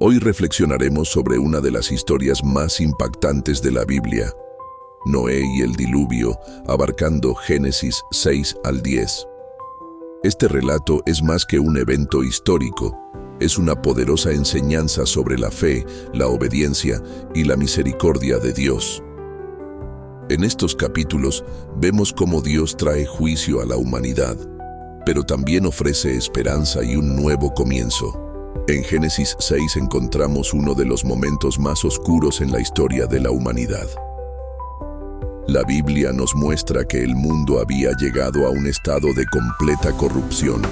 Hoy reflexionaremos sobre una de las historias más impactantes de la Biblia, Noé y el diluvio, abarcando Génesis 6 al 10. Este relato es más que un evento histórico, es una poderosa enseñanza sobre la fe, la obediencia y la misericordia de Dios. En estos capítulos vemos cómo Dios trae juicio a la humanidad, pero también ofrece esperanza y un nuevo comienzo. En Génesis 6 encontramos uno de los momentos más oscuros en la historia de la humanidad. La Biblia nos muestra que el mundo había llegado a un estado de completa corrupción,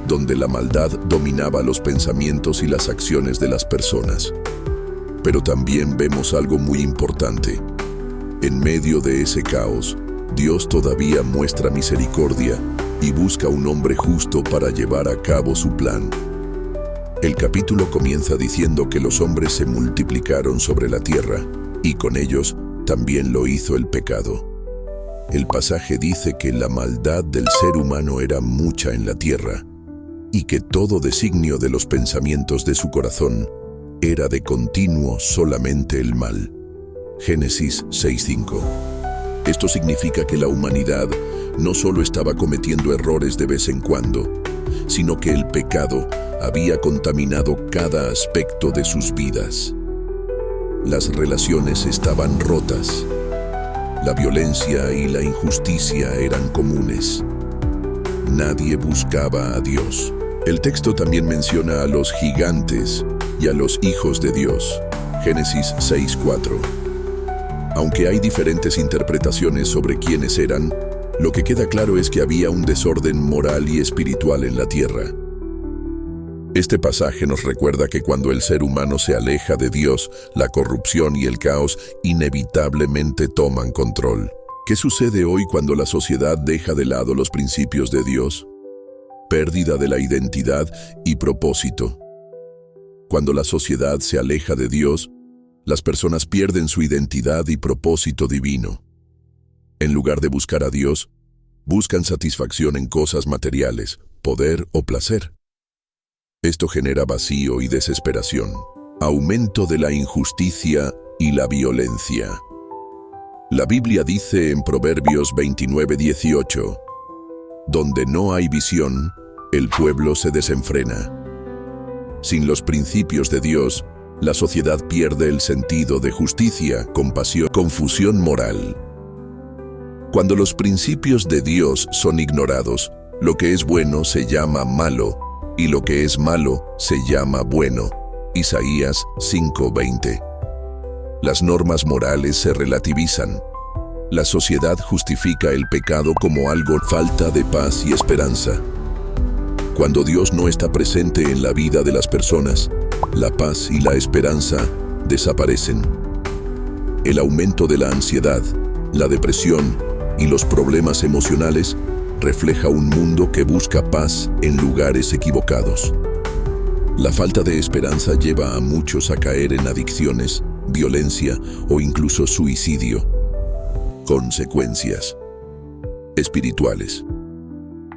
donde la maldad dominaba los pensamientos y las acciones de las personas. Pero también vemos algo muy importante. En medio de ese caos, Dios todavía muestra misericordia y busca un hombre justo para llevar a cabo su plan. El capítulo comienza diciendo que los hombres se multiplicaron sobre la tierra, y con ellos también lo hizo el pecado. El pasaje dice que la maldad del ser humano era mucha en la tierra, y que todo designio de los pensamientos de su corazón era de continuo solamente el mal. Génesis 6:5. Esto significa que la humanidad no solo estaba cometiendo errores de vez en cuando, sino que el pecado había contaminado cada aspecto de sus vidas. Las relaciones estaban rotas. La violencia y la injusticia eran comunes. Nadie buscaba a Dios. El texto también menciona a los gigantes y a los hijos de Dios. Génesis 6:4. Aunque hay diferentes interpretaciones sobre quiénes eran, lo que queda claro es que había un desorden moral y espiritual en la tierra. Este pasaje nos recuerda que cuando el ser humano se aleja de Dios, la corrupción y el caos inevitablemente toman control. ¿Qué sucede hoy cuando la sociedad deja de lado los principios de Dios? Pérdida de la identidad y propósito. Cuando la sociedad se aleja de Dios, las personas pierden su identidad y propósito divino. En lugar de buscar a Dios, buscan satisfacción en cosas materiales, poder o placer. Esto genera vacío y desesperación, aumento de la injusticia y la violencia. La Biblia dice en Proverbios 29:18, donde no hay visión, el pueblo se desenfrena. Sin los principios de Dios, la sociedad pierde el sentido de justicia, compasión, confusión moral. Cuando los principios de Dios son ignorados, lo que es bueno se llama malo, y lo que es malo se llama bueno. Isaías 5:20. Las normas morales se relativizan. La sociedad justifica el pecado como algo falta de paz y esperanza. Cuando Dios no está presente en la vida de las personas, la paz y la esperanza desaparecen. El aumento de la ansiedad, la depresión y los problemas emocionales refleja un mundo que busca paz en lugares equivocados. La falta de esperanza lleva a muchos a caer en adicciones, violencia o incluso suicidio. Consecuencias espirituales.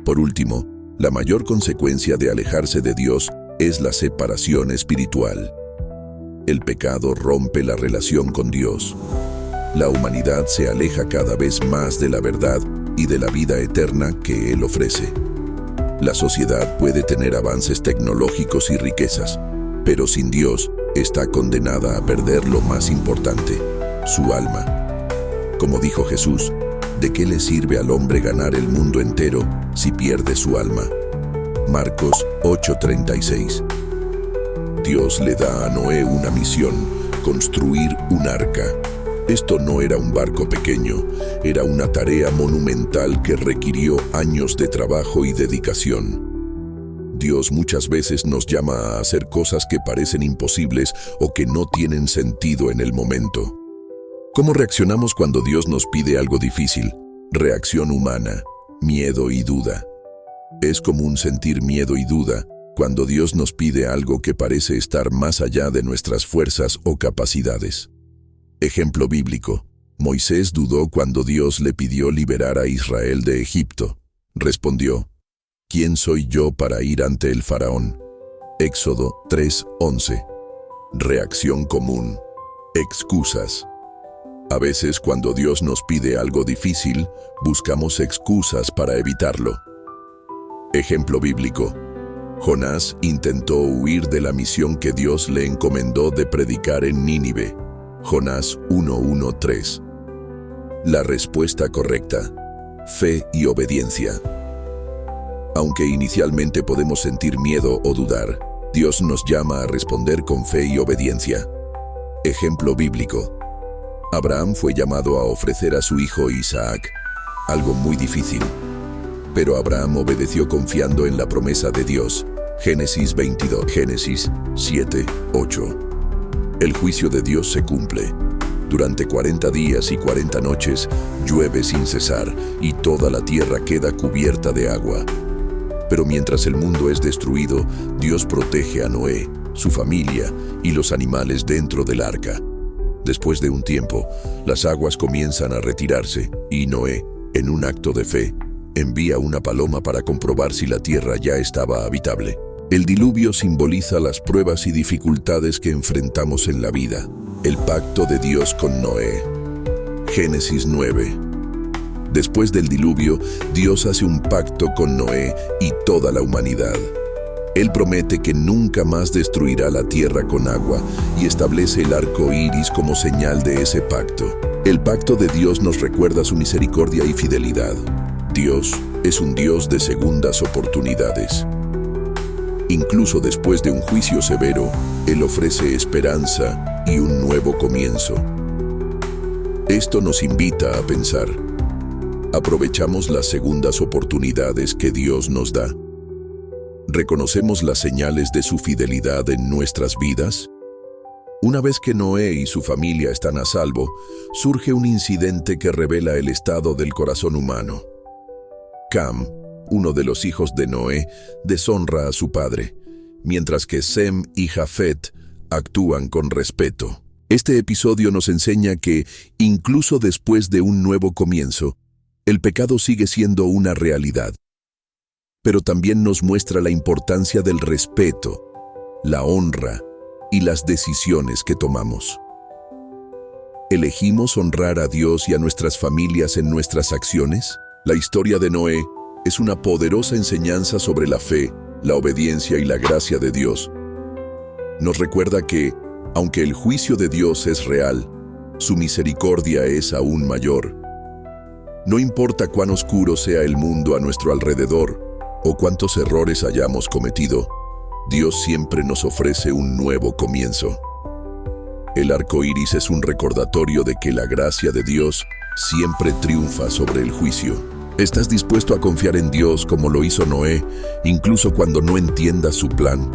Por último, la mayor consecuencia de alejarse de Dios es la separación espiritual. El pecado rompe la relación con Dios. La humanidad se aleja cada vez más de la verdad y de la vida eterna que Él ofrece. La sociedad puede tener avances tecnológicos y riquezas, pero sin Dios está condenada a perder lo más importante, su alma. Como dijo Jesús, ¿de qué le sirve al hombre ganar el mundo entero si pierde su alma? Marcos 8:36. Dios le da a Noé una misión: construir un arca. Esto no era un barco pequeño, era una tarea monumental que requirió años de trabajo y dedicación. Dios muchas veces nos llama a hacer cosas que parecen imposibles o que no tienen sentido en el momento. ¿Cómo reaccionamos cuando Dios nos pide algo difícil? Reacción humana: miedo y duda. Es común sentir miedo y duda cuando Dios nos pide algo que parece estar más allá de nuestras fuerzas o capacidades. Ejemplo bíblico: Moisés dudó cuando Dios le pidió liberar a Israel de Egipto. Respondió: ¿quién soy yo para ir ante el faraón? Éxodo 3:11. Reacción común: excusas. A veces, cuando Dios nos pide algo difícil, buscamos excusas para evitarlo. Ejemplo bíblico: Jonás intentó huir de la misión que Dios le encomendó de predicar en Nínive. Jonás 1:1-3. La respuesta correcta: fe y obediencia. Aunque inicialmente podemos sentir miedo o dudar, Dios nos llama a responder con fe y obediencia. Ejemplo bíblico: Abraham fue llamado a ofrecer a su hijo Isaac, algo muy difícil. Pero Abraham obedeció confiando en la promesa de Dios. Génesis 22, Génesis 7:8. El juicio de Dios se cumple. Durante 40 días y 40 noches llueve sin cesar y toda la tierra queda cubierta de agua. Pero mientras el mundo es destruido, Dios protege a Noé, su familia y los animales dentro del arca. Después de un tiempo, las aguas comienzan a retirarse y Noé, en un acto de fe, envía una paloma para comprobar si la tierra ya estaba habitable. El diluvio simboliza las pruebas y dificultades que enfrentamos en la vida. El pacto de Dios con Noé. Génesis 9. Después del diluvio, Dios hace un pacto con Noé y toda la humanidad. Él promete que nunca más destruirá la tierra con agua y establece el arco iris como señal de ese pacto. El pacto de Dios nos recuerda su misericordia y fidelidad. Dios es un Dios de segundas oportunidades. Incluso después de un juicio severo, Él ofrece esperanza y un nuevo comienzo. Esto nos invita a pensar: ¿aprovechamos las segundas oportunidades que Dios nos da? ¿Reconocemos las señales de su fidelidad en nuestras vidas? Una vez que Noé y su familia están a salvo, surge un incidente que revela el estado del corazón humano. Cam, uno de los hijos de Noé, deshonra a su padre, mientras que Sem y Jafet actúan con respeto. Este episodio nos enseña que, incluso después de un nuevo comienzo, el pecado sigue siendo una realidad. Pero también nos muestra la importancia del respeto, la honra y las decisiones que tomamos. ¿Elegimos honrar a Dios y a nuestras familias en nuestras acciones? La historia de Noé es una poderosa enseñanza sobre la fe, la obediencia y la gracia de Dios. Nos recuerda que, aunque el juicio de Dios es real, su misericordia es aún mayor. No importa cuán oscuro sea el mundo a nuestro alrededor o cuántos errores hayamos cometido, Dios siempre nos ofrece un nuevo comienzo. El arco iris es un recordatorio de que la gracia de Dios siempre triunfa sobre el juicio. ¿Estás dispuesto a confiar en Dios como lo hizo Noé, incluso cuando no entiendas su plan?